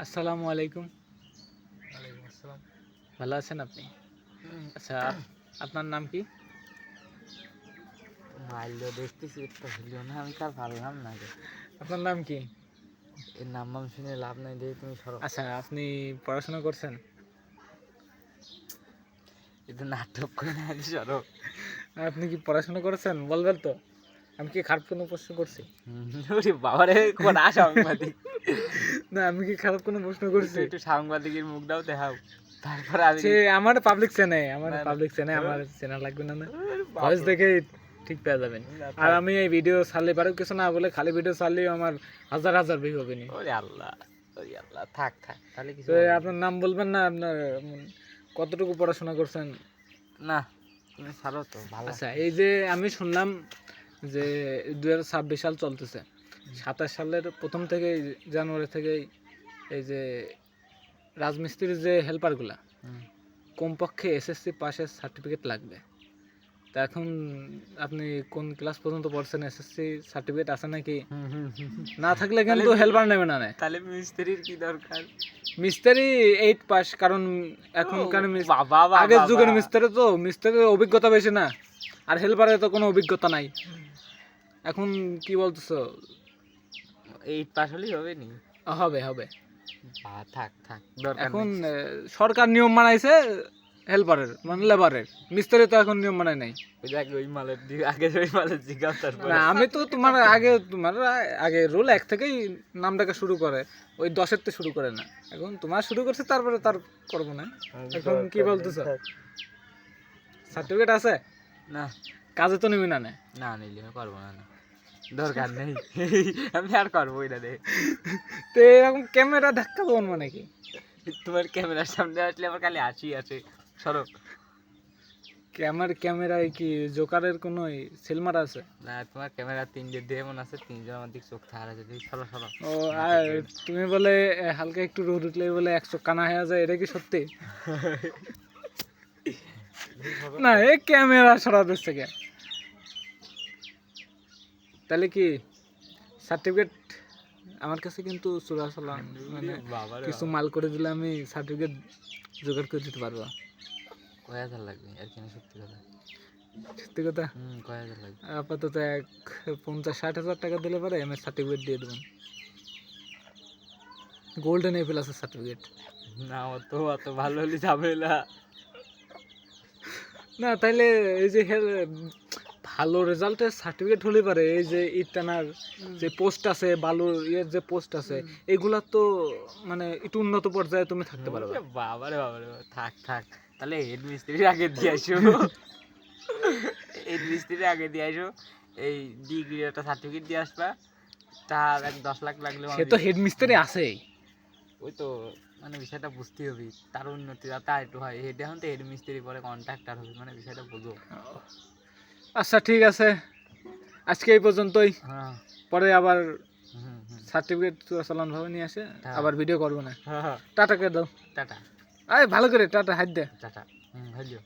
আসসালামু আলাইকুম। ওয়ালাইকুম আসসালাম। ভালো আছেন আপনি? আচ্ছা, আপনার নাম কি? মাইল্ড দেখতেছি একটা ভিডিও না, আমি তার পারলাম না রে। আপনার নাম কি? এর নাম শুনে লাভ নাই, দেখি তুমি সরো। আচ্ছা, আপনি পড়াশোনা করছেন? এটা নাটক করে না, সরো। আপনি কি পড়াশোনা করেছেন বলবেন তো? আমি কি খারাপ কোনো প্রশ্ন করছি? ওরে বাবারে, কোন সাংবাদিক! না, আমি কি খারাপ কোনো প্রশ্ন একটু করছি? একটু সাংবাদিকের মুখ দাও, দেখাও, তারপর আমি। সে আমার পাবলিক চেনে, আমার না, না। পাবলিক চেনে, আমার চেনা লাগবে না না। ওরে ভয়েস বাবা। দেখে ঠিক পেয়ে যাবেন। না, আর থাক। আমি এই ভিডিও ছাড়লে পারো কিছু না বলে খালি ভিডিও ছাড়লেও আমার হাজার হাজার ভিউ হবে নি। ওরে আল্লাহ, ওরে আল্লাহ, থাক থাক, তাহলে কিছু তো বলার নেই। আপনার নাম বলবেন না? আপনার কতটুকু পড়াশোনা করছেন? না, তুমি ছাড়ো তো, ভালো। আচ্ছা, এই যে আমি শুনলাম যে 2026 সাল চলতেছে, 27 সালের প্রথম থেকে জানুয়ারি থেকে এই যে রাজমিস্ত্রির যে হেল্পারগুলা হুম। কমপক্ষে এসএসসি পাশের সার্টিফিকেট লাগবে। তা এখন আপনি কোন ক্লাস পর্যন্ত পড়ছেন? এসএসসি সার্টিফিকেট আছে নাকি? না থাকলে কিন্তু হেল্পার নেবে না। তাহলে মিস্ত্রির কি দরকার? মিস্ত্রি 8 পাস, কারণ এখনকার বাবা বাবা, আগের যুগের মিস্ত্রি তো মিস্ত্রির অভিজ্ঞতা বেশি না, আর হেল্পারের তো কোনো অভিজ্ঞতা নাই। এখন কি বলতেছো? 8 পাস হলেই হবে নি? হবে হবে। থাক থাক, দরকার এখন নেই। সরকার নিয়ম বানাইছে হেল্পারের মানে লেবারের, মিস্ত্রি তো এখন নিয়ম বানায় নাই। ওই যে আগে ওই মালের দিকে, আগে ওই মালের জিগাও, তারপর না, আমি তো তোমার আগে রোল 1 থেকেই নাম ডাকা শুরু করে, ওই 10-এর থেকে শুরু করে না। এখন তোমার শুরু করছে, তারপরে তার করবো না। এখন কি বলতেছো? সার্টিফিকেট আছে? না কাজে তো নিবি না না? না, নিলে করবো না, না দরকার নেই। আমি আর করবোই না রে। তো এরকম ক্যামেরা ধাক্কা দেবো মানে কি? তোমার ক্যামেরার সামনে আসলে আমার খালি হাসি আছে, সরো। ক্যামেরায় কি জোকারের কোনো সিলমার আছে? না, তোমার ক্যামেরা 3 দিয়ে এমন আছে, 3জন আমার দিক চোখ থাকা আছে, সরো সরো। ও, আর তুমি বলে হালকা একটু রোদ উঠলেই বলে 100 কানা হয়ে যায়, এটা কি সত্যি? না, এই ক্যামেরা সরাতে থেকে তাহলে কি সার্টিফিকেট আমার কাছে কিন্তু চোরাচালান, মানে বাবা রে কিছু বাবা। মাল করে দিলে আমি সার্টিফিকেট জোগাড় করে দিতে পারবো। কয় হাজার লাগবে আর কি? না, সত্যি কথা। সত্যি কথা? কয় হাজার লাগবে? আপাতত 50-60 হাজার টাকা দিলে পারে আমি সার্টিফিকেট দিয়ে দেবেন, গোল্ডেন এ প্লাসের সার্টিফিকেট। না, অত অত ভালো হলে ঝামেলা। না, তাইলে এই যে ভালো রেজাল্টের সার্টিফিকেট হলে পারে এই যে ইটানার যে পোস্ট আছে, বালুর ইয়ের যে পোস্ট আছে, এগুলা তো মানে একটু উন্নত পর্যায়ে তুমি থাকতে পারবে। বাবা রে বাবা রে বাবা, থাক থাক, তাহলে হেড মিস্ত্রির আগে দিয়ে আসো। হেড মিস্ত্রির আগে দিয়ে আসো, এই ডিগ্রির একটা সার্টিফিকেট দিয়ে আসবা, তার 10 লাখ লাগলে সে তো হেড মিস্ত্রি আছেই। ওই তো, মানে বিষয়টা বুঝতে হবে, তার উন্নতি যাতে আর একটু হয়। হেড এখন তো হেড মিস্ত্রি, পরে কন্ট্রাক্টর হবে, মানে বিষয়টা বুঝো। আচ্ছা, ঠিক আছে, আজকে এই পর্যন্তই। হ্যাঁ। পরে আবার হুম হুম। সার্টিফিকেট চলান ভাবে নিয়ে আসে, হ্যাঁ। আবার ভিডিও করবো না। হ্যাঁ, টাটা কে দাও। টাটা। আরে ভালো করে টাটা হাত দে। টাটা। হ্যালো।